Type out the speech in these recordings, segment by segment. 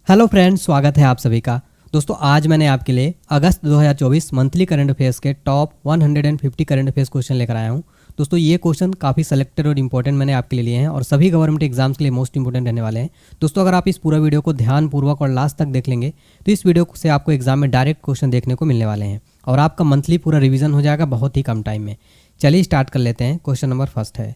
Hello friends, स्वागत है आप सभी का। दोस्तों आज मैंने आपके लिए अगस्त 2024 मंथली करंट अफेयर्स के टॉप 150 करंट अफेयर्स क्वेश्चन लेकर आया हूं। दोस्तों ये क्वेश्चन काफ़ी सेलेक्टेड और इंपॉर्टेंट मैंने आपके लिए लिए हैं और सभी गवर्नमेंट एग्जाम्स के लिए मोस्ट इंपॉर्टेंट रहने वाले हैं। दोस्तों अगर आप इस पूरा वीडियो को ध्यानपूर्वक और लास्ट तक देख लेंगे तो इस वीडियो से आपको एग्जाम में डायरेक्ट क्वेश्चन देखने को मिलने वाले हैं और आपका मंथली पूरा रिविजन हो जाएगा बहुत ही कम टाइम में। चलिए स्टार्ट कर लेते हैं। क्वेश्चन नंबर फर्स्ट है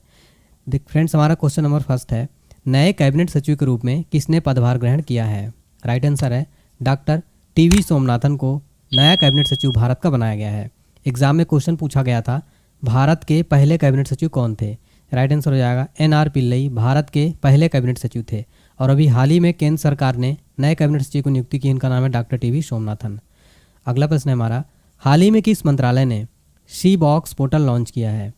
फ्रेंड्स, हमारा क्वेश्चन नंबर फर्स्ट है, नए कैबिनेट सचिव के रूप में किसने पदभार ग्रहण किया है? राइट आंसर है डॉक्टर टीवी सोमनाथन को नया कैबिनेट सचिव भारत का बनाया गया है। एग्जाम में क्वेश्चन पूछा गया था, भारत के पहले कैबिनेट सचिव कौन थे? राइट आंसर हो जाएगा एनआर पिल्लई भारत के पहले कैबिनेट सचिव थे और अभी हाल ही में केंद्र सरकार ने नए कैबिनेट सचिव को नियुक्ति की। इनका नाम है डॉक्टर टीवी सोमनाथन। अगला प्रश्न है हमारा, हाल ही में किस मंत्रालय ने सी बॉक्स पोर्टल लॉन्च किया है?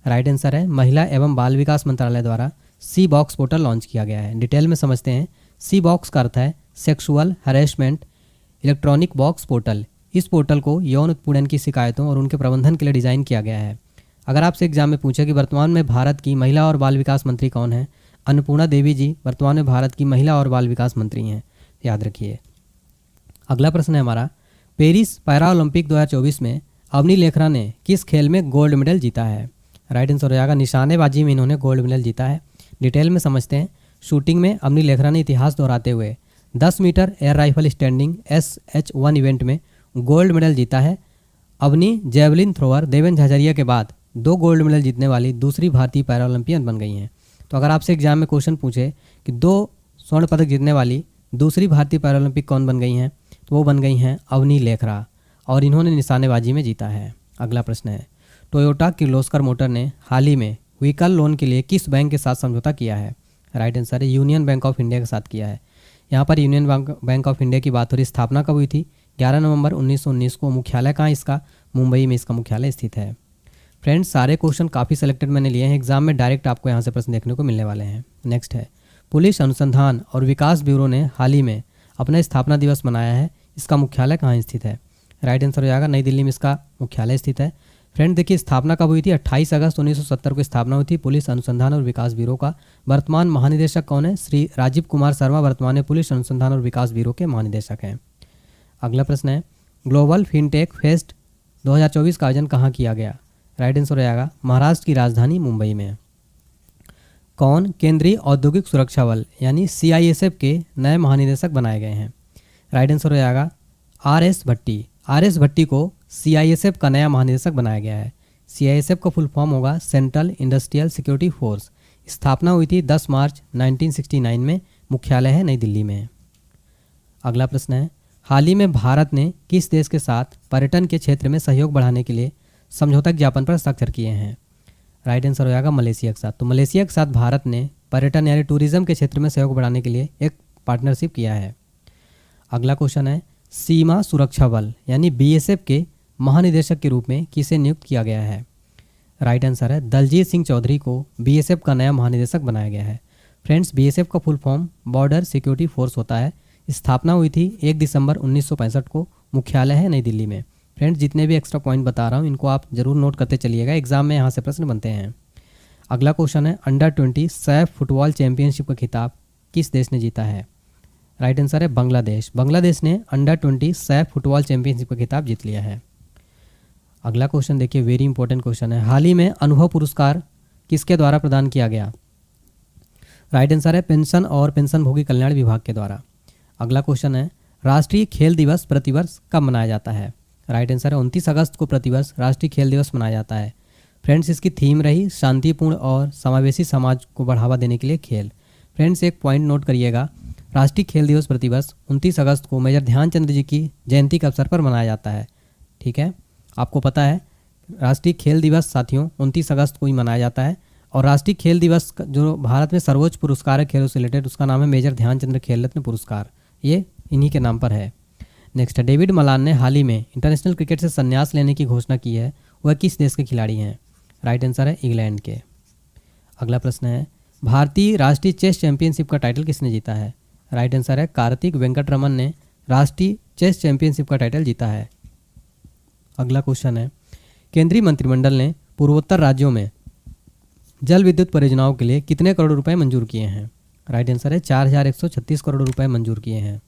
राइट आंसर है महिला एवं बाल विकास मंत्रालय द्वारा सी बॉक्स पोर्टल लॉन्च किया गया है। डिटेल में समझते हैं। सी बॉक्स का अर्थ है sexual harassment electronic box portal. इस पोर्टल को यौन उत्पीड़न की शिकायतों और उनके प्रबंधन के लिए डिज़ाइन किया गया है। अगर आपसे एग्जाम में पूछे कि वर्तमान में भारत की महिला और बाल विकास मंत्री कौन है? अन्नपूर्णा देवी जी वर्तमान में भारत की महिला और बाल विकास मंत्री हैं, याद रखिए। अगला प्रश्न है हमारा, पेरिस पैरा ओलंपिक 2024 में अवनी लेखरा ने किस खेल में गोल्ड मेडल जीता है? राइट आंसर हो जाएगा निशानेबाजी में इन्होंने गोल्ड मेडल जीता है। डिटेल में समझते हैं। शूटिंग में अवनी लेखरा ने इतिहास दोहराते हुए 10 metre air rifle standing SH1 event में गोल्ड मेडल जीता है। अवनी जेवलिन थ्रोअर देवेंद्र झाझरिया के बाद 2 गोल्ड मेडल जीतने वाली दूसरी भारतीय पैरा ओलंपियन बन गई हैं। तो अगर आपसे एग्जाम में क्वेश्चन पूछे कि 2 स्वर्ण पदक जीतने वाली दूसरी भारतीय पैरा ओलंपिक कौन बन गई हैं, तो वो बन गई हैं अवनी लेखरा और इन्होंने निशानेबाजी में जीता है। अगला प्रश्न है, टोयोटा किर्लोस्कर मोटर ने हाल ही में व्हीकल लोन के लिए किस बैंक के साथ समझौता किया है? राइट आंसर है यूनियन बैंक ऑफ इंडिया के साथ किया है। यहाँ पर यूनियन बैंक ऑफ इंडिया की बात हो रही। स्थापना कब हुई थी? 11 नवंबर 1919 को। मुख्यालय कहाँ इसका? मुंबई में इसका मुख्यालय स्थित है। फ्रेंड्स सारे क्वेश्चन काफ़ी सेलेक्टेड मैंने लिए हैं। एग्जाम में डायरेक्ट आपको यहाँ से प्रश्न देखने को मिलने वाले हैं। नेक्स्ट है, पुलिस अनुसंधान और विकास ब्यूरो ने हाल ही में अपना स्थापना दिवस मनाया है। इसका मुख्यालय कहाँ स्थित है? राइट आंसर हो जाएगा नई दिल्ली में इसका मुख्यालय स्थित है। फ्रेंड देखिए, स्थापना कब हुई थी? 28 अगस्त 1970 को स्थापना हुई थी पुलिस अनुसंधान और विकास ब्यूरो का। वर्तमान महानिदेशक कौन है? श्री राजीव कुमार शर्मा वर्तमान में पुलिस अनुसंधान और विकास ब्यूरो के महानिदेशक हैं। अगला प्रश्न है, ग्लोबल फिनटेक फेस्ट 2024 का आयोजन कहाँ किया गया? राइट आंसर हो जाएगा महाराष्ट्र की राजधानी मुंबई में। कौन केंद्रीय औद्योगिक सुरक्षा बल यानी CISF के नए महानिदेशक बनाए गए हैं? राइट आंसर हो जाएगा RS भट्टी। RS भट्टी को CISF का नया महानिदेशक बनाया गया है। CISF का फुल फॉर्म होगा सेंट्रल इंडस्ट्रियल सिक्योरिटी फोर्स। स्थापना हुई थी 10 मार्च 1969 में। मुख्यालय है नई दिल्ली में। अगला प्रश्न है, हाल ही में भारत ने किस देश के साथ पर्यटन के क्षेत्र में सहयोग बढ़ाने के लिए समझौता ज्ञापन पर हस्ताक्षर किए हैं? राइट आंसर हो जाएगा मलेशिया के साथ। तो मलेशिया के साथ भारत ने पर्यटन यानी टूरिज्म के क्षेत्र में सहयोग बढ़ाने के लिए एक पार्टनरशिप किया है। अगला क्वेश्चन है, सीमा सुरक्षा बल यानी BSF के महानिदेशक के रूप में किसे नियुक्त किया गया है? राइट आंसर है दलजीत सिंह चौधरी को BSF का नया महानिदेशक बनाया गया है। फ्रेंड्स BSF का full form border security force होता है। स्थापना हुई थी 1 दिसंबर 1965 को। मुख्यालय है नई दिल्ली में। फ्रेंड्स जितने भी एक्स्ट्रा पॉइंट बता रहा हूँ इनको आप जरूर नोट करते चलिएगा, एग्जाम में यहाँ से प्रश्न बनते हैं। अगला क्वेश्चन है, अंडर-20 सैफ फुटबॉल चैंपियनशिप का खिताब किस देश ने जीता है? राइट आंसर है बांग्लादेश। बांग्लादेश ने अंडर-20 सैफ फुटबॉल चैंपियनशिप का खिताब जीत लिया है। अगला क्वेश्चन देखिए, वेरी इंपॉर्टेंट क्वेश्चन है, हाल ही में अनुभव पुरस्कार किसके द्वारा प्रदान किया गया? राइट आंसर है पेंशन और पेंशनभोगी कल्याण विभाग के द्वारा। अगला क्वेश्चन है, राष्ट्रीय खेल दिवस प्रतिवर्ष कब मनाया जाता है? राइट आंसर है 29 अगस्त को प्रतिवर्ष राष्ट्रीय खेल दिवस मनाया जाता है। फ्रेंड्स इसकी थीम रही शांतिपूर्ण और समावेशी समाज को बढ़ावा देने के लिए खेल। फ्रेंड्स एक पॉइंट नोट करिएगा, राष्ट्रीय खेल दिवस प्रतिवर्ष 29 अगस्त को मेजर ध्यानचंद जी की जयंती के अवसर पर मनाया जाता है। ठीक है, आपको पता है राष्ट्रीय खेल दिवस साथियों 29 अगस्त को ही मनाया जाता है और राष्ट्रीय खेल दिवस जो भारत में सर्वोच्च पुरस्कार है खेलों से रिलेटेड उसका नाम है मेजर ध्यानचंद खेल रत्न पुरस्कार। ये इन्हीं के नाम पर है। नेक्स्ट है, डेविड मलान ने हाल ही में इंटरनेशनल क्रिकेट से संन्यास लेने की घोषणा की है। वह किस देश के खिलाड़ी हैं? राइट आंसर है इंग्लैंड के। अगला प्रश्न है, भारतीय राष्ट्रीय चेस चैंपियनशिप का टाइटल किसने जीता है? राइट आंसर है कार्तिक वेंकटरमन ने राष्ट्रीय चेस चैंपियनशिप का टाइटल जीता है। अगला क्वेश्चन है, केंद्रीय मंत्रिमंडल ने पूर्वोत्तर राज्यों में जल विद्युत परियोजनाओं के लिए कितने करोड़ रुपए मंजूर किए हैं? राइट आंसर है 4136 करोड़ रुपए मंजूर किए हैं।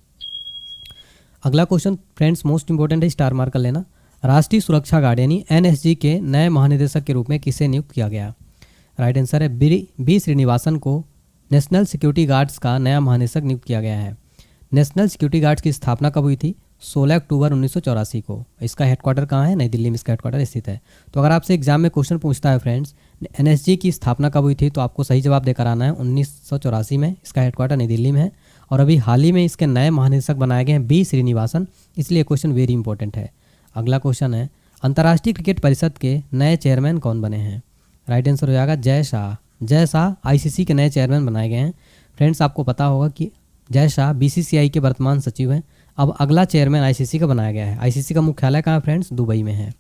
अगला क्वेश्चन फ्रेंड्स मोस्ट इंपॉर्टेंट है, स्टार मार्क कर लेना। राष्ट्रीय सुरक्षा गार्ड यानी एनएसजी के नए महानिदेशक के रूप में किसे नियुक्त किया गया? राइट आंसर है बी श्रीनिवासन को नेशनल सिक्योरिटी गार्ड्स का नया महानिदेशक नियुक्त किया गया है। नेशनल सिक्योरिटी गार्ड्स की स्थापना कब हुई थी? 16 अक्टूबर 1984 को। इसका हेडक्वार्टर कहाँ है? नई दिल्ली में इसका हेडक्वार्टर स्थित है। तो अगर आपसे एग्जाम में क्वेश्चन पूछता है फ्रेंड्स एनएसजी की स्थापना कब हुई थी, तो आपको सही जवाब देकर आना है 1984 में। इसका हेडक्वार्टर नई दिल्ली में है और अभी हाल ही में इसके नए महानिदेशक बनाए गए हैं बी श्रीनिवासन, इसलिए क्वेश्चन वेरी इंपॉर्टेंट है। अगला क्वेश्चन है अंतर्राष्ट्रीय क्रिकेट परिषद के नए चेयरमैन कौन बने हैं? राइट आंसर हो जाएगा जय शाह। जय शाह आईसीसी के नए चेयरमैन बनाए गए हैं। फ्रेंड्स आपको पता होगा कि जय शाह बीसीसीआई के वर्तमान सचिव हैं। अब अगला चेयरमैन आईसीसी का बनाया गया है। आईसीसी का मुख्यालय कहाँ है फ्रेंड्स? दुबई में है।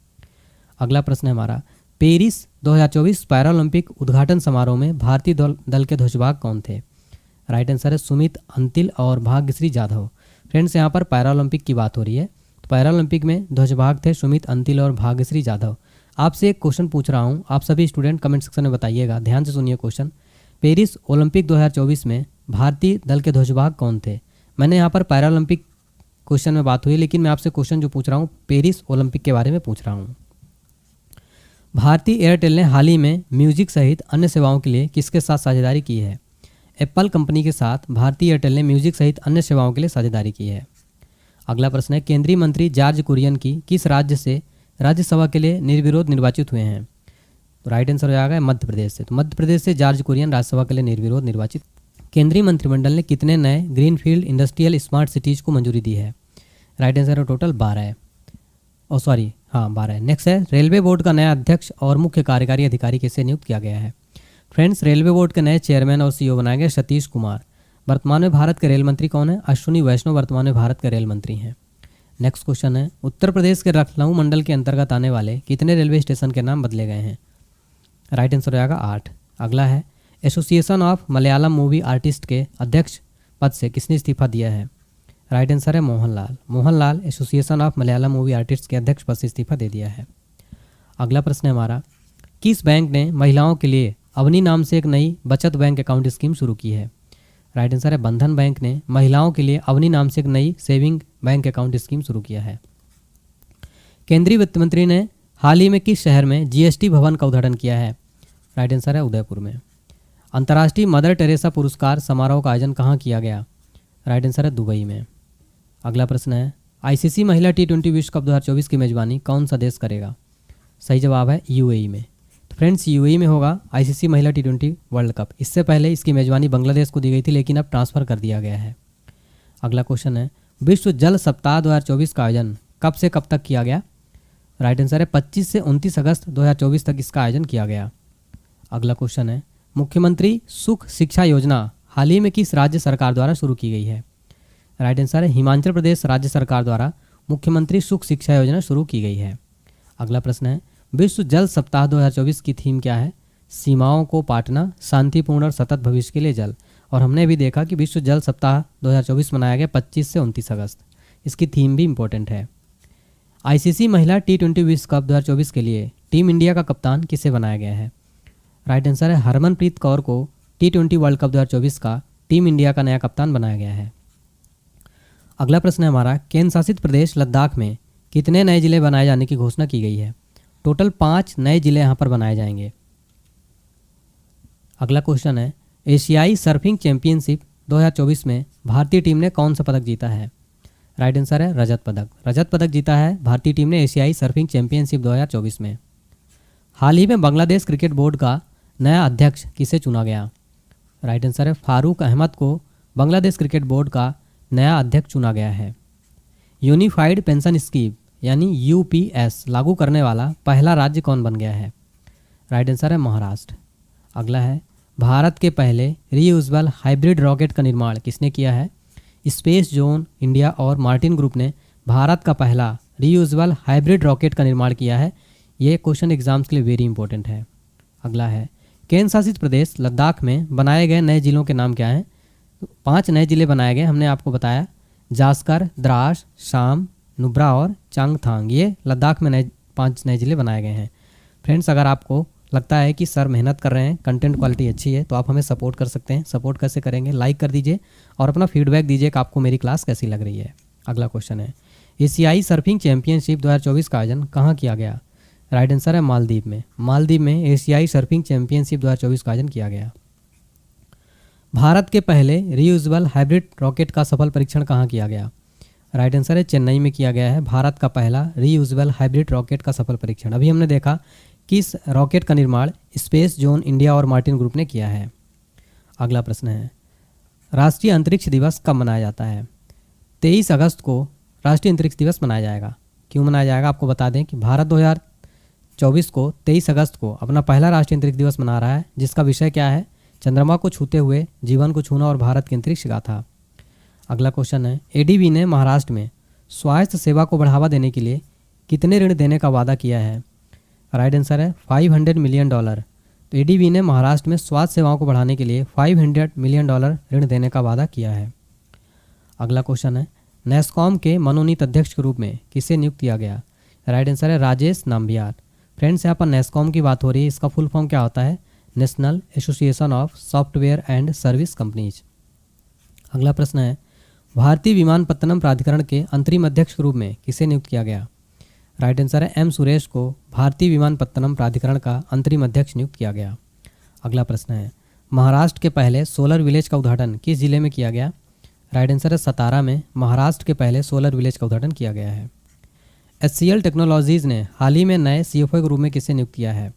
अगला प्रश्न है हमारा पेरिस 2024 पैरालंपिक उद्घाटन समारोह में भारतीय दल के ध्वजवाहक कौन थे? राइट आंसर है सुमित अंतिल और भाग्यश्री जाधव। फ्रेंड्स यहाँ पर पैरालंपिक की बात हो रही है, तो पैरालंपिक में ध्वजवाहक थे सुमित अंतिल और भाग्यश्री जाधव। आपसे एक क्वेश्चन पूछ रहा हूँ, आप सभी स्टूडेंट कमेंट सेक्शन में बताइएगा, ध्यान से सुनिए क्वेश्चन। पेरिस ओलंपिक 2024 में भारतीय दल के ध्वजवाहक कौन थे? मैंने यहाँ पर पैरालंपिक क्वेश्चन में बात हुई, लेकिन मैं आपसे क्वेश्चन जो पूछ रहा हूँ पेरिस ओलंपिक के बारे में पूछ रहा हूँ। भारतीय एयरटेल ने हाल ही में म्यूजिक सहित अन्य सेवाओं के लिए किसके साथ साझेदारी की है? एप्पल कंपनी के साथ भारतीय एयरटेल ने म्यूजिक सहित अन्य सेवाओं के लिए साझेदारी की है। अगला प्रश्न है केंद्रीय मंत्री जॉर्ज कुरियन की किस राज्य से राज्यसभा के लिए निर्विरोध निर्वाचित हुए हैं? तो राइट आंसर हो जाएगा मध्य प्रदेश से। तो मध्य प्रदेश से जॉर्ज कुरियन राज्यसभा के लिए निर्विरोध निर्वाचित। केंद्रीय मंत्रिमंडल ने कितने नए ग्रीनफील्ड इंडस्ट्रियल स्मार्ट सिटीज़ को मंजूरी दी है? राइट आंसर है टोटल 12 है। 12 है। नेक्स्ट है रेलवे बोर्ड का नया अध्यक्ष और मुख्य कार्यकारी अधिकारी किसे नियुक्त किया गया है? फ्रेंड्स रेलवे बोर्ड के नए चेयरमैन और सीईओ बनाए गए सतीश कुमार। वर्तमान में भारत के रेल मंत्री कौन है? अश्विनी वैष्णव वर्तमान में भारत के रेल मंत्री हैं। नेक्स्ट क्वेश्चन है उत्तर प्रदेश के लखनऊ मंडल के अंतर्गत आने वाले कितने रेलवे स्टेशन के नाम बदले गए हैं? राइट आंसर हो जाएगा 8। अगला है association of Malayalam movie artist के अध्यक्ष पद से किसने इस्तीफा दिया है? राइट आंसर है Mohanlal. Mohanlal association of Malayalam movie artist के अध्यक्ष पद से इस्तीफा दे दिया है। अगला प्रश्न है हमारा किस बैंक ने महिलाओं के लिए अवनी नाम से एक नई बचत बैंक अकाउंट स्कीम शुरू की है? राइट आंसर है बंधन बैंक ने महिलाओं के लिए अवनी नाम से एक नई सेविंग बैंक अकाउंट स्कीम शुरू किया है। केंद्रीय वित्त मंत्री ने हाल ही में किस शहर में जीएसटी भवन का उद्घाटन किया है? राइट आंसर है उदयपुर में। अंतर्राष्ट्रीय मदर टेरेसा पुरस्कार समारोह का आयोजन कहाँ किया गया? राइट आंसर है दुबई में। अगला प्रश्न है आईसीसी महिला T20 विश्व कप 2024 की मेजबानी कौन सा देश करेगा? सही जवाब है यूएई में। तो फ्रेंड्स यूएई में होगा आईसीसी महिला T20 वर्ल्ड कप। इससे पहले इसकी मेजबानी बांग्लादेश को दी गई थी, लेकिन अब ट्रांसफ़र कर दिया गया है। अगला क्वेश्चन है विश्व जल सप्ताह 2024 का आयोजन कब से कब तक किया गया? राइट आंसर है 25 से 29 अगस्त 2024 तक इसका आयोजन किया गया। अगला क्वेश्चन है मुख्यमंत्री सुख शिक्षा योजना हाल ही में किस राज्य सरकार द्वारा शुरू की गई है? राइट आंसर है हिमाचल प्रदेश राज्य सरकार द्वारा मुख्यमंत्री सुख शिक्षा योजना शुरू की गई है। अगला प्रश्न है विश्व जल सप्ताह 2024 की थीम क्या है? सीमाओं को पाटना, शांतिपूर्ण और सतत भविष्य के लिए जल। और हमने भी देखा कि विश्व जल सप्ताह 2024 मनाया गया 25 से 29 अगस्त। इसकी थीम भी इम्पोर्टेंट है। आईसीसी महिला T20 विश्व कप 2024 के लिए टीम इंडिया का कप्तान किसे बनाया गया है? राइट आंसर है हरमनप्रीत कौर को T20 वर्ल्ड कप 2024 का टीम इंडिया का नया कप्तान बनाया गया है। अगला प्रश्न है हमारा केंद्र शासित प्रदेश लद्दाख में कितने नए जिले बनाए जाने की घोषणा की गई है? टोटल 5 नए जिले यहाँ पर बनाए जाएंगे। अगला क्वेश्चन है एशियाई सर्फिंग चैंपियनशिप 2024 में भारतीय टीम ने कौन सा पदक जीता है? राइट आंसर है रजत पदक। रजत पदक जीता है भारतीय टीम ने एशियाई सर्फिंग चैंपियनशिप 2024 में। हाल ही में बांग्लादेश क्रिकेट बोर्ड का नया अध्यक्ष किसे चुना गया? राइट आंसर है फारूक अहमद को बांग्लादेश क्रिकेट बोर्ड का नया अध्यक्ष चुना गया है। यूनिफाइड पेंशन स्कीम यानी यूपीएस लागू करने वाला पहला राज्य कौन बन गया है? राइट आंसर है महाराष्ट्र। अगला है भारत के पहले रीयूजेबल हाइब्रिड रॉकेट का निर्माण किसने किया है? स्पेस जोन इंडिया और मार्टिन ग्रुप ने भारत का पहला रीयूजेबल हाइब्रिड रॉकेट का निर्माण किया है। ये क्वेश्चन एग्जाम्स के लिए वेरी इंपॉर्टेंट है। अगला है केंद्र शासित प्रदेश लद्दाख में बनाए गए नए जिलों के नाम क्या हैं? 5 नए जिले बनाए गए, हमने आपको बताया जास्कर, द्रास, शाम, नुब्रा और चांगथांग। ये लद्दाख में 5 नए जिले बनाए गए हैं। फ्रेंड्स अगर आपको लगता है कि सर मेहनत कर रहे हैं, कंटेंट क्वालिटी अच्छी है, तो आप हमें सपोर्ट कर सकते हैं। सपोर्ट कैसे करेंगे? लाइक कर दीजिए और अपना फीडबैक दीजिए कि आपको मेरी क्लास कैसी लग रही है। अगला क्वेश्चन है, एशियाई सर्फिंग चैंपियनशिप 2024 का आयोजन कहाँ किया गया? राइट आंसर है मालदीव में। मालदीव में एशियाई सर्फिंग चैंपियनशिप 2024 का आयोजन किया गया। भारत के पहले रीयूजेबल हाइब्रिड रॉकेट का सफल परीक्षण कहाँ किया गया? राइट आंसर है चेन्नई में किया गया है भारत का पहला रीयूजेबल हाइब्रिड रॉकेट का सफल परीक्षण। अभी हमने देखा कि इस रॉकेट का निर्माण स्पेस जोन इंडिया और मार्टिन ग्रुप ने किया है। अगला प्रश्न है, राष्ट्रीय अंतरिक्ष दिवस कब मनाया जाता है? 23 अगस्त को राष्ट्रीय अंतरिक्ष दिवस मनाया जाएगा। क्यों मनाया जाएगा आपको बता दें कि भारत 2024 को 23 अगस्त को अपना पहला राष्ट्रीय अंतरिक्ष दिवस मना रहा है, जिसका विषय क्या है? चंद्रमा को छूते हुए जीवन को छूना और भारत की अंतरिक्ष गाथा। अगला क्वेश्चन है, एडीबी ने महाराष्ट्र में स्वास्थ्य सेवा को बढ़ावा देने के लिए कितने ऋण देने का वादा किया है? राइट आंसर है $500 मिलियन। तो एडीबी ने महाराष्ट्र में स्वास्थ्य सेवाओं को बढ़ाने के लिए $500 मिलियन ऋण देने का वादा किया है। अगला क्वेश्चन है, नेस्कॉम के मनोनीत अध्यक्ष के रूप में किसे नियुक्त किया गया? राइट आंसर है राजेश नाम्बियार। फ्रेंड्स, यहाँ पर नेस्कॉम की बात हो रही है, इसका फुल फॉर्म क्या होता है? National association of software and service companies. अगला प्रश्न है, भारतीय विमानपत्तनम प्राधिकरण के अंतरिम अध्यक्ष के रूप में किसे नियुक्त किया गया? राइट आंसर है एम सुरेश को भारतीय विमानपत्तनम प्राधिकरण का अंतरिम अध्यक्ष नियुक्त किया गया। अगला प्रश्न है, महाराष्ट्र के पहले सोलर विलेज का उद्घाटन किस जिले में किया गया? राइट आंसर है सतारा में महाराष्ट्र के पहले सोलर विलेज का उद्घाटन किया गया है। HCL टेक्नोलॉजीज़ ने हाल ही में नए CFO के रूप में किसे नियुक्त किया है?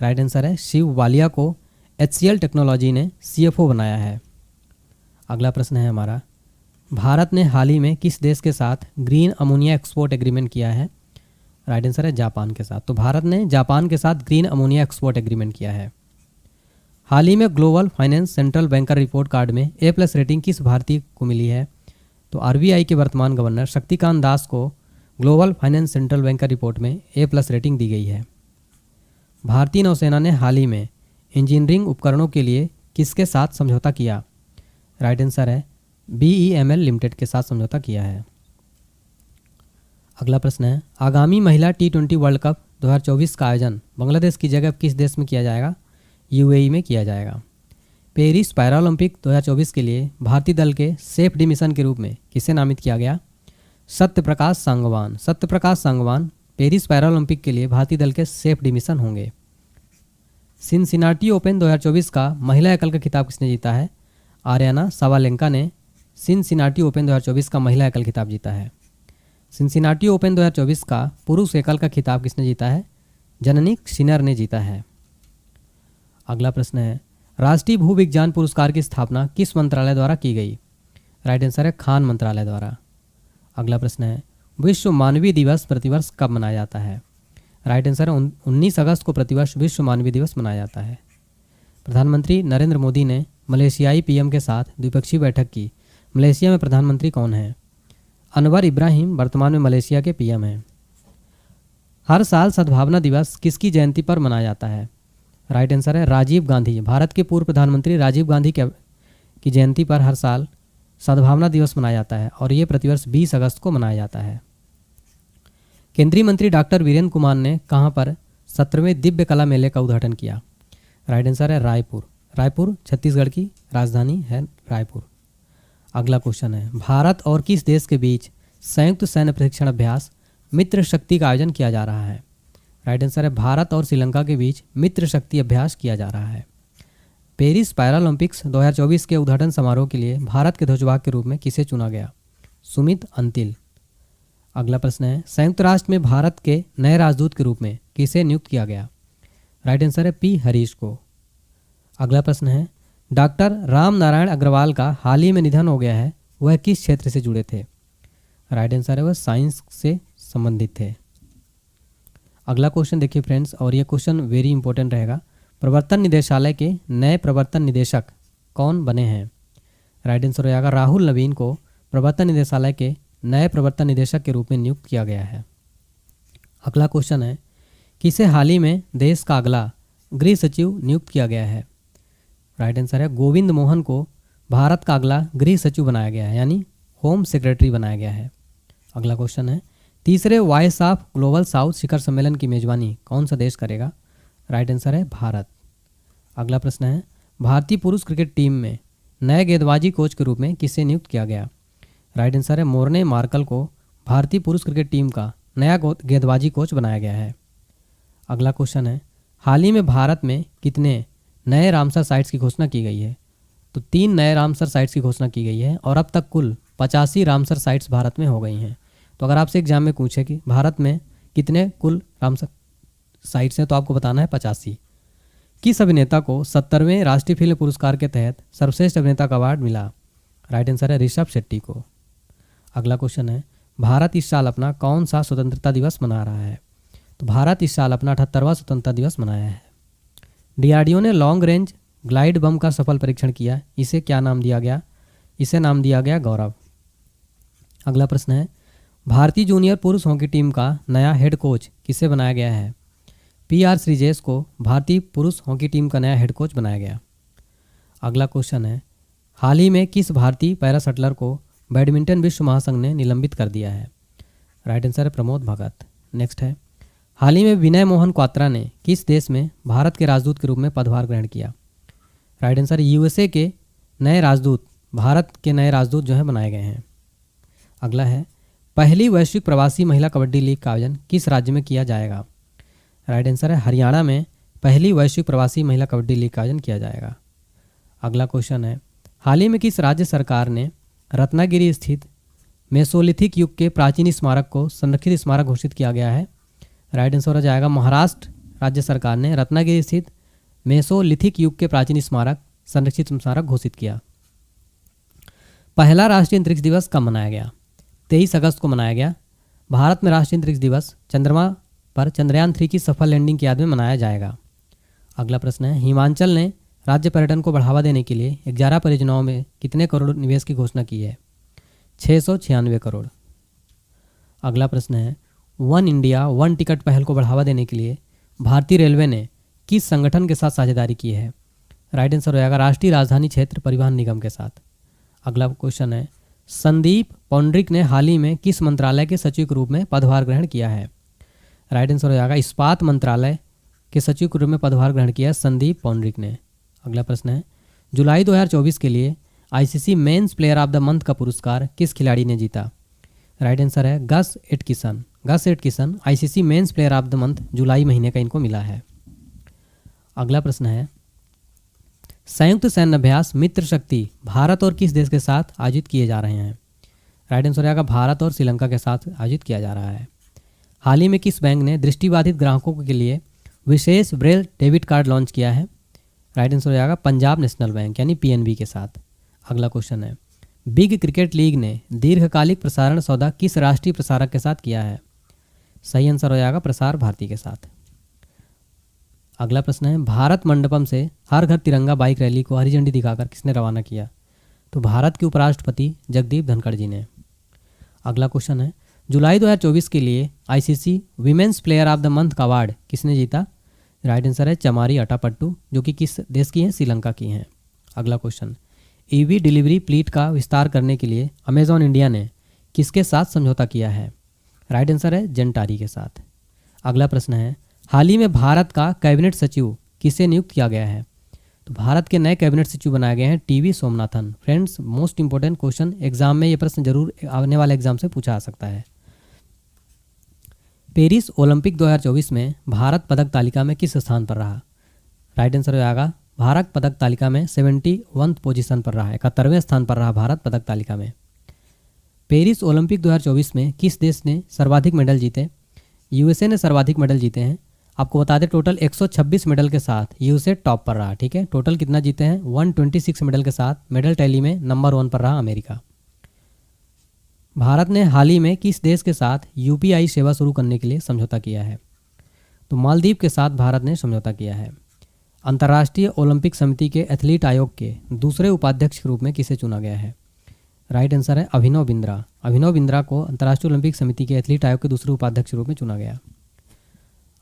राइट आंसर है शिव वालिया को HCL टेक्नोलॉजी ने CFO बनाया है। अगला प्रश्न है हमारा, भारत ने हाल ही में किस देश के साथ ग्रीन अमोनिया एक्सपोर्ट एग्रीमेंट किया है? राइट आंसर है जापान के साथ। तो भारत ने जापान के साथ ग्रीन अमोनिया एक्सपोर्ट एग्रीमेंट किया है। हाल ही में global finance central banker report card में A+ रेटिंग किस भारतीय को मिली है? तो RBI के वर्तमान गवर्नर शक्तिकांत दास को global finance central banker report में A+ रेटिंग दी गई है। भारतीय नौसेना ने हाल ही में इंजीनियरिंग उपकरणों के लिए किसके साथ समझौता किया? राइट आंसर है BEML लिमिटेड के साथ समझौता किया है। अगला प्रश्न है, आगामी महिला T20 वर्ल्ड कप 2024 का आयोजन बांग्लादेश की जगह किस देश में किया जाएगा? UAE में किया जाएगा। पेरिस पैरालंपिक 2024 के लिए भारतीय दल के सेफ डी मिशन के रूप में किसे नामित किया गया? सत्यप्रकाश सांगवान। सत्यप्रकाश सांगवान पेरिस पैरालंपिक के लिए भारतीय दल के सेफ डी मिशन होंगे। सिनसिनाटी ओपन 2024 का महिला एकल का खिताब किसने जीता है? आर्याना साबालेंका ने सिनसिनाटी ओपन 2024 का महिला एकल खिताब जीता है। सिनसिनाटी ओपन 2024 का पुरुष एकल का खिताब किसने जीता है? जननिक सिनर ने जीता है। अगला प्रश्न है, राष्ट्रीय भूविज्ञान पुरस्कार की स्थापना किस मंत्रालय द्वारा की गई? राइट आंसर है खान मंत्रालय द्वारा। अगला प्रश्न है, विश्व मानवीय दिवस प्रतिवर्ष कब मनाया जाता है? राइट आंसर है 19 अगस्त को प्रतिवर्ष विश्व मानवीय दिवस मनाया जाता है। प्रधानमंत्री नरेंद्र मोदी ने मलेशियाई PM के साथ द्विपक्षीय बैठक की। मलेशिया में प्रधानमंत्री कौन है? अनवर इब्राहिम वर्तमान में मलेशिया के PM हैं। हर साल सद्भावना दिवस किसकी जयंती पर मनाया जाता है? राइट आंसर है राजीव गांधी। भारत के पूर्व प्रधानमंत्री राजीव गांधी की जयंती पर हर साल सद्भावना दिवस मनाया जाता है और ये प्रतिवर्ष 20 अगस्त को मनाया जाता है। केंद्रीय मंत्री डॉक्टर वीरेंद्र कुमार ने कहाँ पर 17वें दिव्य कला मेले का उद्घाटन किया? राइट आंसर है रायपुर। रायपुर छत्तीसगढ़ की राजधानी है रायपुर। अगला क्वेश्चन है, भारत और किस देश के बीच संयुक्त सैन्य प्रशिक्षण अभ्यास मित्र शक्ति का आयोजन किया जा रहा है? राइट आंसर है भारत और श्रीलंका के बीच मित्र शक्ति अभ्यास किया जा रहा है। पेरिस पैरालंपिक्स 2024 के उद्घाटन समारोह के लिए भारत के ध्वजवाहक के रूप में किसे चुना गया? सुमित अंतिल। अगला प्रश्न है, संयुक्त राष्ट्र में भारत के नए राजदूत के रूप में किसे नियुक्त किया गया? राइट आंसर है P हरीश को। अगला प्रश्न है, डॉक्टर राम नारायण अग्रवाल का हाल ही में निधन हो गया है, वह किस क्षेत्र से जुड़े थे? राइट आंसर है वह साइंस से संबंधित थे। अगला क्वेश्चन देखिए फ्रेंड्स, और ये क्वेश्चन वेरी इंपॉर्टेंट रहेगा। प्रवर्तन निदेशालय के नए प्रवर्तन निदेशक कौन बने हैं? राइट आंसर हो जाएगा राहुल नवीन को प्रवर्तन निदेशालय के नए प्रवर्तन निदेशक के रूप में नियुक्त किया गया है। अगला क्वेश्चन है, किसे हाल ही में देश का अगला गृह सचिव नियुक्त किया गया है? राइट आंसर है गोविंद मोहन को भारत का अगला गृह सचिव बनाया गया है, यानी होम सेक्रेटरी बनाया गया है। अगला क्वेश्चन है, तीसरे वॉइस ऑफ ग्लोबल साउथ शिखर सम्मेलन की मेजबानी कौन सा देश करेगा? राइट आंसर है भारत। अगला प्रश्न है, भारतीय पुरुष क्रिकेट टीम में नए गेंदबाजी कोच के रूप में किसे नियुक्त किया गया? राइट आंसर है मोर्ने मार्कल को भारतीय पुरुष क्रिकेट टीम का नया गेंदबाजी कोच बनाया गया है। अगला क्वेश्चन है, हाल ही में भारत में कितने नए रामसर साइट्स की घोषणा की गई है? तो 3 नए रामसर साइट्स की घोषणा की गई है और अब तक कुल 85 रामसर साइट्स भारत में हो गई हैं। तो अगर आपसे एग्जाम में पूछे कि भारत में कितने कुल रामसर साइट्स हैं, तो आपको बताना है 85। किस अभिनेता को 70वें राष्ट्रीय फिल्म पुरस्कार के तहत सर्वश्रेष्ठ अभिनेता का अवार्ड मिला? राइट आंसर है ऋषभ शेट्टी को। अगला क्वेश्चन है, भारत इस साल अपना कौन सा स्वतंत्रता दिवस मना रहा है? तो भारत इस साल अपना 78वां स्वतंत्रता दिवस मनाया है। डीआरडीओ ने लॉन्ग रेंज ग्लाइड बम का सफल परीक्षण किया, इसे क्या नाम दिया गया? इसे नाम दिया गया गौरव। अगला प्रश्न है, भारतीय जूनियर पुरुष हॉकी टीम का नया हेड कोच किसे बनाया गया है? पीआर श्रीजेश को भारतीय पुरुष हॉकी टीम का नया हेड कोच बनाया गया। अगला क्वेश्चन है, हाल ही में किस भारतीय पैरा शटलर को बैडमिंटन विश्व महासंघ ने निलंबित कर दिया है? राइट आंसर है प्रमोद भगत। नेक्स्ट है, हाल ही में विनय मोहन क्वात्रा ने किस देश में भारत के राजदूत के रूप में पदभार ग्रहण किया? राइट आंसर यूएसए के नए राजदूत, भारत के नए राजदूत जो है बनाए गए हैं। अगला है, पहली वैश्विक प्रवासी महिला कबड्डी लीग का आयोजन किस राज्य में किया जाएगा? राइट आंसर है हरियाणा में पहली वैश्विक प्रवासी महिला कबड्डी लीग का आयोजन किया जाएगा। अगला क्वेश्चन है, हाल ही में किस राज्य सरकार ने रत्नागिरी स्थित मेसोलिथिक युग के प्राचीन स्मारक को संरक्षित स्मारक घोषित किया गया है? राइट आंसर हो जाएगा महाराष्ट्र राज्य सरकार ने रत्नागिरी स्थित मेसोलिथिक युग के प्राचीन स्मारक संरक्षित स्मारक घोषित किया। पहला राष्ट्रीय अंतरिक्ष दिवस कब मनाया गया? 23 अगस्त को मनाया गया। भारत में राष्ट्रीय अंतरिक्ष दिवस चंद्रमा पर चंद्रयान 3 की सफल लैंडिंग की याद में मनाया जाएगा। अगला प्रश्न है, हिमाचल ने राज्य पर्यटन को बढ़ावा देने के लिए 11 परियोजनाओं में कितने करोड़ निवेश की घोषणा की है? 696 करोड़। अगला प्रश्न है, वन इंडिया वन टिकट पहल को बढ़ावा देने के लिए भारतीय रेलवे ने किस संगठन के साथ साझेदारी की है? राइट आंसर हो जाएगा राष्ट्रीय राजधानी क्षेत्र परिवहन निगम के साथ। अगला क्वेश्चन है, संदीप पौंड्रिक ने हाल ही में किस मंत्रालय के सचिव के रूप में पदभार ग्रहण किया है? राइट आंसर हो जाएगा इस्पात मंत्रालय के सचिव के रूप में पदभार ग्रहण किया संदीप पौंड्रिक ने। अगला प्रश्न है, जुलाई 2024 के लिए ICC men's player of the month का पुरस्कार किस खिलाड़ी ने जीता? राइट आंसर है Gus Atkinson. Gus Atkinson ICC men's player of the month जुलाई महीने का इनको मिला है। अगला प्रश्न है, संयुक्त सैन्य अभ्यास मित्र शक्ति भारत और किस देश के साथ आयोजित किए जा रहे हैं? राइट आंसर हो जाएगा भारत और श्रीलंका के साथ आयोजित किया जा रहा है। हाल ही में किस बैंक ने दृष्टिबाधित ग्राहकों के लिए विशेष ब्रेल डेबिट कार्ड लॉन्च किया है? राइट आंसर हो जाएगा पंजाब नेशनल बैंक यानी पीएनबी के साथ। अगला क्वेश्चन है, बिग क्रिकेट लीग ने दीर्घकालिक प्रसारण सौदा किस राष्ट्रीय प्रसारक के साथ किया है? सही आंसर हो जाएगा प्रसार भारती के साथ। अगला प्रश्न है, भारत मंडपम से हर घर तिरंगा बाइक रैली को हरी झंडी दिखाकर किसने रवाना किया? तो भारत के उपराष्ट्रपति जगदीप धनखड़ जी ने। अगला क्वेश्चन है, जुलाई 2024 के लिए ICC women's player of the month का अवार्ड किसने जीता? राइट आंसर है चमारी अटापट्टू, जो कि किस देश की हैं? श्रीलंका की हैं। अगला क्वेश्चन, ईवी डिलीवरी फ्लीट का विस्तार करने के लिए अमेजॉन इंडिया ने किसके साथ समझौता किया है? राइट आंसर है जेंटारी के साथ। अगला प्रश्न है, हाल ही में भारत का कैबिनेट सचिव किसे नियुक्त किया गया है? तो भारत के नए कैबिनेट सचिव बनाए गए हैं TV Somanathan. Friends, most important question, exam में ये प्रश्न जरूर आने वाले एग्जाम से पूछा जा सकता है। पेरिस ओलंपिक 2024 में भारत पदक तालिका में किस स्थान पर रहा? राइट आंसर हो जाएगा भारत पदक तालिका में 71 पोजीशन पर रहा, 71वें स्थान पर रहा भारत पदक तालिका में। पेरिस ओलंपिक 2024 में किस देश ने सर्वाधिक मेडल जीते? यूएसए ने सर्वाधिक मेडल जीते हैं। आपको बता दें टोटल 126 मेडल के साथ यूएसए टॉप पर रहा। ठीक है, टोटल कितना जीते हैं? 126 मेडल के साथ मेडल टैली में नंबर 1 पर रहा अमेरिका। भारत ने हाल ही में किस देश के साथ यूपीआई सेवा शुरू करने के लिए समझौता किया है? तो मालदीव के साथ भारत ने समझौता किया है। अंतर्राष्ट्रीय ओलंपिक समिति के एथलीट आयोग के दूसरे उपाध्यक्ष के रूप में किसे चुना गया है? राइट आंसर है अभिनव बिंद्रा। अभिनव बिंद्रा को अंतर्राष्ट्रीय ओलंपिक समिति के एथलीट आयोग के दूसरे उपाध्यक्ष के रूप में चुना गया।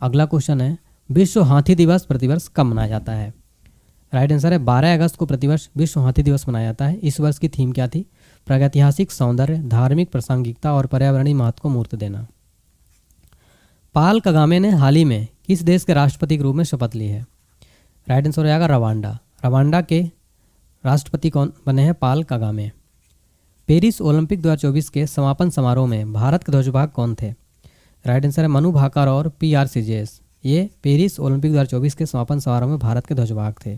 अगला क्वेश्चन है, विश्व हाथी दिवस प्रतिवर्ष कब मनाया जाता है? राइट आंसर है 12 अगस्त को प्रतिवर्ष विश्व हाथी दिवस मनाया जाता है। इस वर्ष की थीम क्या थी? प्रागैतिहासिक सौंदर्य, धार्मिक प्रासंगिकता और पर्यावरणीय महत्व को मूर्त देना। पाल कगामे ने हाल ही में किस देश के राष्ट्रपति के रूप में शपथ ली है? राइट आंसर हो जाएगा रवांडा। रवांडा के राष्ट्रपति कौन बने हैं? पाल कगामे। पेरिस ओलंपिक 2024 के समापन समारोह में भारत के ध्वजवाहक कौन थे? राइट आंसर है मनु भाकर और PR सिजेस। ये पेरिस ओलंपिक 2024 के समापन समारोह में भारत के ध्वजवाहक थे।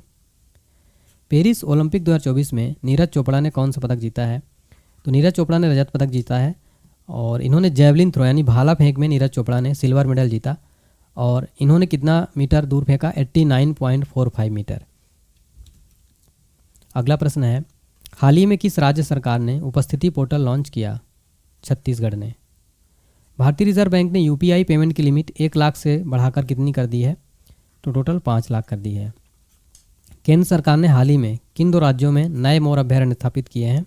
पेरिस ओलंपिक 2024 में नीरज चोपड़ा ने कौन सा पदक जीता है? तो नीरज चोपड़ा ने रजत पदक जीता है और इन्होंने जेवलिन थ्रो यानी भाला फेंक में नीरज चोपड़ा ने सिल्वर मेडल जीता और इन्होंने कितना मीटर दूर फेंका? 89.45 मीटर। अगला प्रश्न है, हाल ही में किस राज्य सरकार ने उपस्थिति पोर्टल लॉन्च किया? छत्तीसगढ़ ने। भारतीय रिजर्व बैंक ने UPI पेमेंट की लिमिट 1 लाख से बढ़ाकर कितनी कर दी है? तो टोटल 5 लाख कर दी है। केंद्र सरकार ने हाल ही में किन 2 राज्यों में नए मोर अभ्यारण्य स्थापित किए हैं?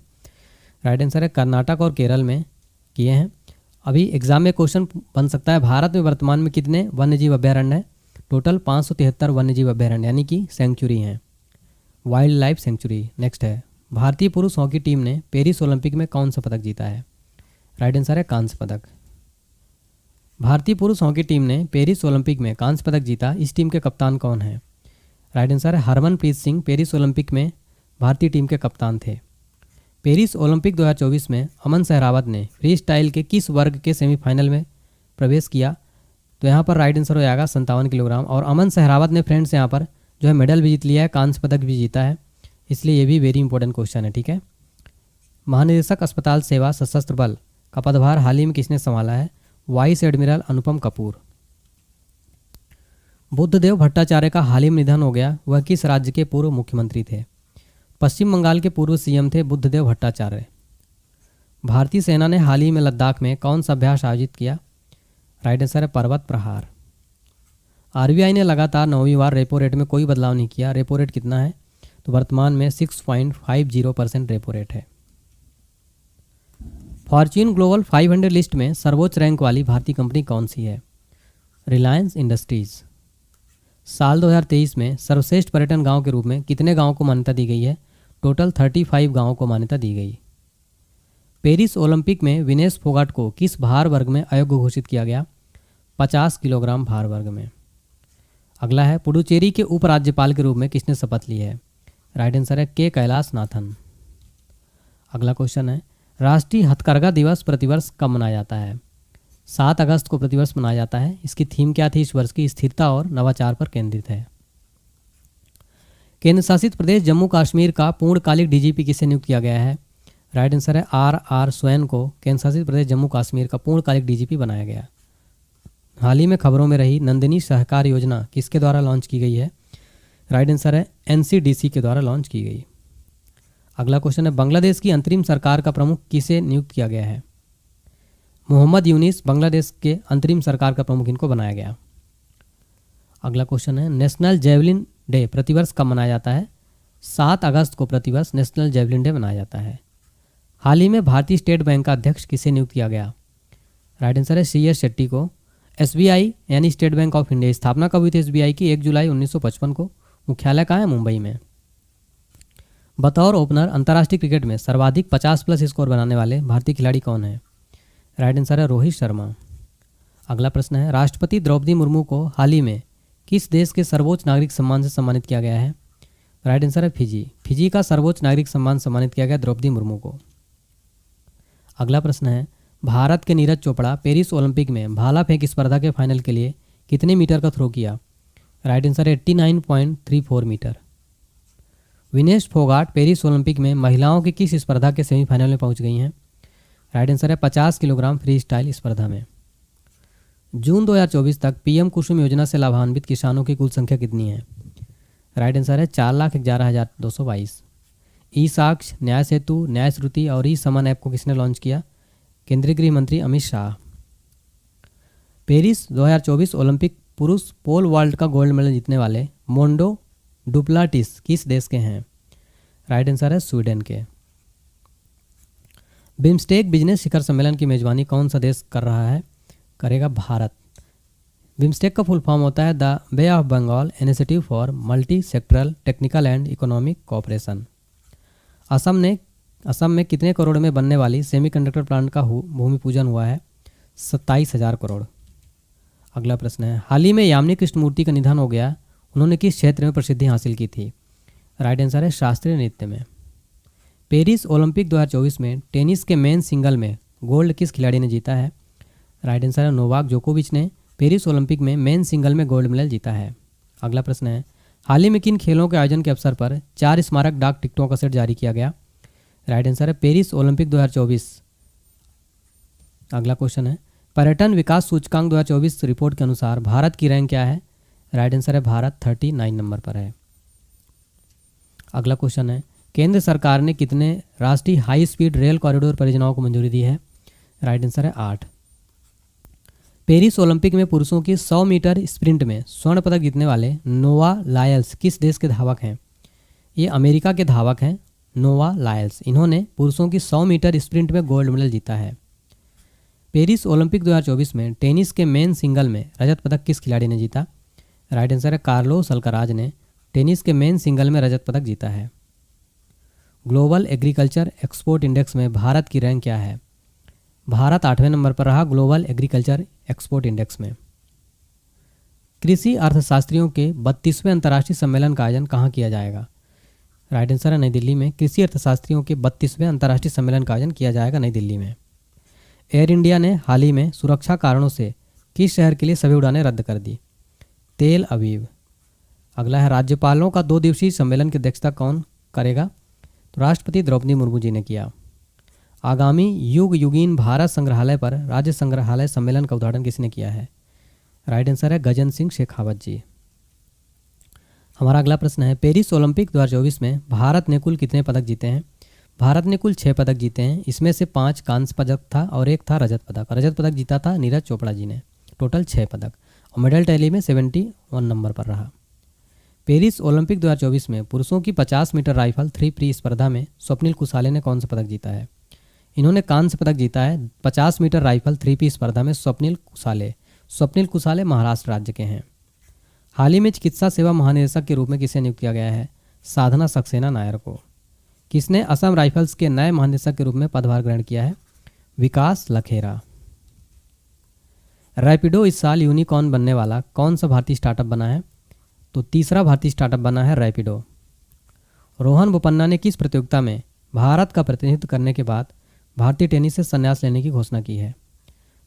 राइट आंसर है कर्नाटक और केरल में किए हैं। अभी एग्जाम में क्वेश्चन बन सकता है, भारत में वर्तमान में कितने वन्यजीव अभ्यारण्य हैं? टोटल 573 वन्यजीव अभ्यारण्य यानी कि सेंचुरी हैं, वाइल्ड लाइफ सेंचुरी। नेक्स्ट है, भारतीय पुरुष हॉकी टीम ने पेरिस ओलंपिक में कौन सा पदक जीता है? राइट आंसर है कांस्य पदक। भारतीय पुरुष हॉकी टीम ने पेरिस ओलंपिक में कांस्य पदक जीता। इस टीम के कप्तान कौन है? राइट आंसर है हरमनप्रीत सिंह पेरिस ओलंपिक में भारतीय टीम के कप्तान थे। पेरिस ओलंपिक 2024 में अमन सहरावत ने फ्री स्टाइल के किस वर्ग के सेमीफाइनल में प्रवेश किया? तो यहाँ पर राइट आंसर हो जाएगा 57 किलोग्राम। और अमन सहरावत ने फ्रेंड्स यहाँ पर जो है मेडल भी जीत लिया है, कांस्य पदक भी जीता है, इसलिए ये भी वेरी इंपॉर्टेंट क्वेश्चन है। ठीक है। महानिदेशक अस्पताल सेवा सशस्त्र बल का पदभार हाल ही में किसने संभाला है? वाइस एडमिरल अनुपम कपूर। बुद्धदेव भट्टाचार्य का हाल ही में निधन हो गया, वह किस राज्य के पूर्व मुख्यमंत्री थे? पश्चिम बंगाल के पूर्व CM थे बुद्धदेव भट्टाचार्य। भारतीय सेना ने हाल ही में लद्दाख में कौन सा अभ्यास आयोजित किया? राइट आंसर है पर्वत प्रहार। RBI ने लगातार 9वीं बार रेपो रेट में कोई बदलाव नहीं किया। रेपो रेट कितना है? तो वर्तमान में 6.50% रेपो रेट है। फॉर्च्यून ग्लोबल 500 लिस्ट में सर्वोच्च रैंक वाली भारतीय कंपनी कौन सी है? रिलायंस इंडस्ट्रीज। साल 2023 में सर्वश्रेष्ठ पर्यटन गांव के रूप में कितने गांवों को मान्यता दी गई है? टोटल 35 गांवों को मान्यता दी गई। पेरिस ओलंपिक में विनेश फोगाट को किस भार वर्ग में अयोग्य घोषित किया गया? 50 किलोग्राम भार वर्ग में। अगला है, पुडुचेरी के उपराज्यपाल के रूप में किसने शपथ ली है? राइट आंसर है के कैलाश नाथन। अगला क्वेश्चन है, राष्ट्रीय हथकरघा दिवस प्रतिवर्ष कब मनाया जाता है? 7 अगस्त को प्रतिवर्ष मनाया जाता है। इसकी थीम क्या थी इस वर्ष की? स्थिरता और नवाचार पर केंद्रित है। केंद्र शासित प्रदेश जम्मू कश्मीर का पूर्णकालिक DGP किसे नियुक्त किया गया है? राइट आंसर है RR स्वैन को केंद्र शासित प्रदेश जम्मू कश्मीर का पूर्णकालिक DGP बनाया गया। हाल ही में खबरों में रही नंदिनी सहकार योजना किसके द्वारा लॉन्च की गई है? राइट आंसर है NCDC के द्वारा लॉन्च की गई। अगला क्वेश्चन है, बांग्लादेश की अंतरिम सरकार का प्रमुख किसे नियुक्त किया गया है? मोहम्मद यूनिस बांग्लादेश के अंतरिम सरकार का प्रमुख इनको बनाया गया। अगला क्वेश्चन है, नेशनल जेवलिन डे प्रतिवर्ष कब मनाया जाता है? 7 अगस्त को प्रतिवर्ष नेशनल जेवलिन डे मनाया जाता है। हाल ही में भारतीय स्टेट बैंक का अध्यक्ष किसे नियुक्त किया गया? राइट आंसर है CS शेट्टी को। SBI यानी स्टेट बैंक ऑफ इंडिया स्थापना कब हुई थी SBI की? 1 जुलाई 1955 को। मुख्यालय कहाँ है? मुंबई में। बतौर ओपनर अंतर्राष्ट्रीय क्रिकेट में सर्वाधिक 50+ स्कोर बनाने वाले भारतीय खिलाड़ी कौन है? राइट आंसर है रोहित शर्मा। अगला प्रश्न है, राष्ट्रपति द्रौपदी मुर्मू को हाल ही में किस देश के सर्वोच्च नागरिक सम्मान से सम्मानित किया गया है? राइट आंसर है फिजी। फिजी का सर्वोच्च नागरिक सम्मान सम्मानित किया गया द्रौपदी मुर्मू को। अगला प्रश्न है, भारत के नीरज चोपड़ा पेरिस ओलंपिक में भाला फेंक स्पर्धा के फाइनल के लिए कितने मीटर का थ्रो किया? राइट आंसर है 89.34 metre. Vinesh Phogat Paris Olympic में महिलाओं की किस स्पर्धा के सेमीफाइनल में पहुंच गई हैं? राइट आंसर है 50 किलोग्राम फ्री स्टाइल स्पर्धा में। जून 2024 तक PM कुसुम योजना से लाभान्वित किसानों की कुल संख्या कितनी है? राइट आंसर है 4,11,222। ई-साक्ष्य, न्याय सेतु, न्याय श्रुति और ई-समन ऐप को किसने लॉन्च किया? केंद्रीय गृह मंत्री अमित शाह। पेरिस 2024 ओलंपिक पुरुष पोल वॉल्ट का गोल्ड मेडल जीतने वाले मोंडो डुप्लाटिस किस देश के हैं? राइट आंसर है स्वीडन के। बिम्स्टेक बिजनेस शिखर सम्मेलन की मेजबानी कौन सा देश कर रहा है? करेगा भारत। बिम्स्टेक का फुल फॉर्म होता है the bay of Bengal initiative for multi sectoral technical and economic cooperation. Assam में कितने करोड़ में बनने वाली सेमीकंडक्टर प्लांट का भूमि पूजन हुआ है? 27,000 करोड़। अगला प्रश्न है, हाल ही में यामिनी कृष्णमूर्ति का निधन हो गया, उन्होंने किस क्षेत्र में प्रसिद्धि हासिल की थी? राइट आंसर है शास्त्रीय नृत्य में। पेरिस ओलंपिक 2024 में टेनिस के मेन सिंगल में गोल्ड किस खिलाड़ी ने जीता है? राइट आंसर है नोवाक जोकोविच ने पेरिस ओलंपिक में मेन सिंगल में गोल्ड मेडल जीता है। अगला प्रश्न है, हाल ही में किन खेलों के आयोजन के अवसर पर 4 स्मारक डाक टिकटों का सेट जारी किया गया? राइट आंसर है पेरिस ओलंपिक 2024। अगला क्वेश्चन है, पर्यटन विकास सूचकांक 2024 रिपोर्ट के अनुसार भारत की रैंक क्या है? राइट आंसर है भारत 39 नंबर पर है। अगला क्वेश्चन है, केंद्र सरकार ने कितने राष्ट्रीय हाई स्पीड रेल कॉरिडोर परियोजनाओं को मंजूरी दी है? राइट आंसर है 8। पेरिस ओलंपिक में पुरुषों की 100 मीटर स्प्रिंट में स्वर्ण पदक जीतने वाले नोवा लायल्स किस देश के धावक हैं? ये अमेरिका के धावक हैं नोवा लायल्स। इन्होंने पुरुषों की 100 मीटर स्प्रिंट में गोल्ड मेडल जीता है। पेरिस ओलंपिक 2024 में टेनिस के मेन सिंगल में रजत पदक किस खिलाड़ी ने जीता? राइट आंसर है कार्लोस अल्कराज ने टेनिस के मेन सिंगल में रजत पदक जीता है। ग्लोबल एग्रीकल्चर एक्सपोर्ट इंडेक्स में भारत की रैंक क्या है? भारत 8वें नंबर पर रहा ग्लोबल एग्रीकल्चर एक्सपोर्ट इंडेक्स में। कृषि अर्थशास्त्रियों के 32वें अंतर्राष्ट्रीय सम्मेलन का आयोजन कहाँ किया जाएगा? राइट आंसर है नई दिल्ली में। कृषि अर्थशास्त्रियों के 32वें अंतर्राष्ट्रीय सम्मेलन का आयोजन किया जाएगा नई दिल्ली में। एयर इंडिया ने हाल ही में सुरक्षा कारणों से किस शहर के लिए सभी उड़ानें रद्द कर दी? तेल अवीव। अगला है, राज्यपालों का 2 दिवसीय सम्मेलन की अध्यक्षता कौन करेगा? तो राष्ट्रपति द्रौपदी मुर्मू जी ने किया। आगामी युग युगीन भारत संग्रहालय पर राज्य संग्रहालय सम्मेलन का उद्घाटन किसने किया है? राइट आंसर है गजेंद्र सिंह शेखावत जी। हमारा अगला प्रश्न है, पेरिस ओलंपिक 2024 में भारत ने कुल कितने पदक जीते हैं? भारत ने कुल 6 पदक जीते हैं। इसमें से 5 कांस्य पदक था और 1 था रजत पदक। रजत पदक जीता था नीरज चोपड़ा जी ने। टोटल 6 पदक और मेडल टैली में 71 नंबर पर रहा। पेरिस ओलंपिक 2024 में पुरुषों की 50 मीटर राइफल 3 प्री स्पर्धा में स्वप्निल कुसाले ने कौन सा पदक जीता है? इन्होंने कांस्य पदक जीता है 50 मीटर राइफल 3 प्री स्पर्धा में स्वप्निल कुसाले महाराष्ट्र राज्य के हैं। हाल ही में चिकित्सा सेवा महानिदेशक के रूप में किसे नियुक्त किया गया है? साधना सक्सेना नायर को। किसने असम राइफल्स के नए महानिदेशक के रूप में पदभार ग्रहण किया है? विकास लखेरा। रैपिडो इस साल यूनिकॉर्न बनने वाला कौन सा भारतीय स्टार्टअप बना है? तो तीसरा भारतीय स्टार्टअप बना है रैपिडो। रोहन बोपन्ना ने किस प्रतियोगिता में भारत का प्रतिनिधित्व करने के बाद भारतीय टेनिस से संन्यास लेने की घोषणा की है?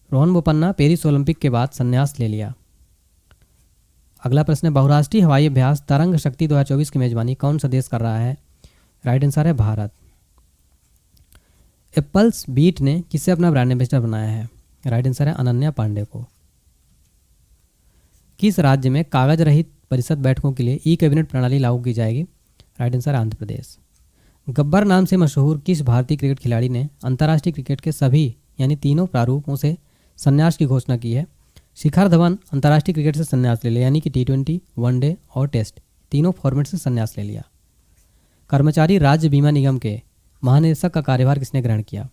रोहन बोपन्ना पेरिस ओलंपिक के बाद संन्यास ले लिया। अगला प्रश्न है, बहुराष्ट्रीय हवाई अभ्यास तरंग शक्ति 2024 की मेजबानी कौन सा देश कर रहा है? राइट आंसर है भारत। एप्पल्स बीट ने किसे अपना ब्रांड एम्बेसडर बनाया है? राइट आंसर है अनन्या पांडे को। किस राज्य में कागज रहित परिषद बैठकों के लिए ई कैबिनेट प्रणाली लागू की जाएगी? Right answer Andhra Pradesh. गब्बर नाम से मशहूर किस भारतीय क्रिकेट खिलाड़ी ने अंतर्राष्ट्रीय क्रिकेट के सभी यानी तीनों प्रारूपों से संन्यास की घोषणा की है? शिखर धवन अंतर्राष्ट्रीय क्रिकेट से संन्यास ले लिया, यानी कि T20, वनडे और टेस्ट तीनों फॉर्मेट से संन्यास ले लिया। कर्मचारी राज्य बीमा निगम के महानिदेशक का कार्यभार किसने ग्रहण किया?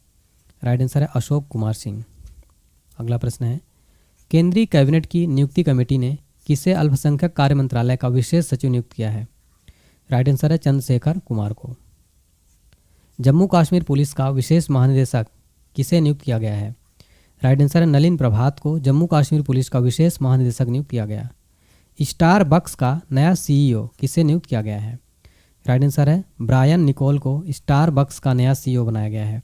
राइट आंसर है अशोक कुमार सिंह। अगला प्रश्न है, केंद्रीय कैबिनेट की नियुक्ति कमेटी ने किसे अल्पसंख्यक कार्य मंत्रालय का विशेष सचिव नियुक्त किया है? राइट आंसर है चंद्रशेखर कुमार को। जम्मू कश्मीर पुलिस का विशेष महानिदेशक किसे नियुक्त किया गया है? राइट आंसर है नलिन प्रभात को जम्मू कश्मीर पुलिस का विशेष महानिदेशक नियुक्त किया गया। स्टारबक्स का नया CEO किसे नियुक्त किया गया है? राइट आंसर है ब्रायन निकोल को स्टारबक्स का नया CEO बनाया गया है।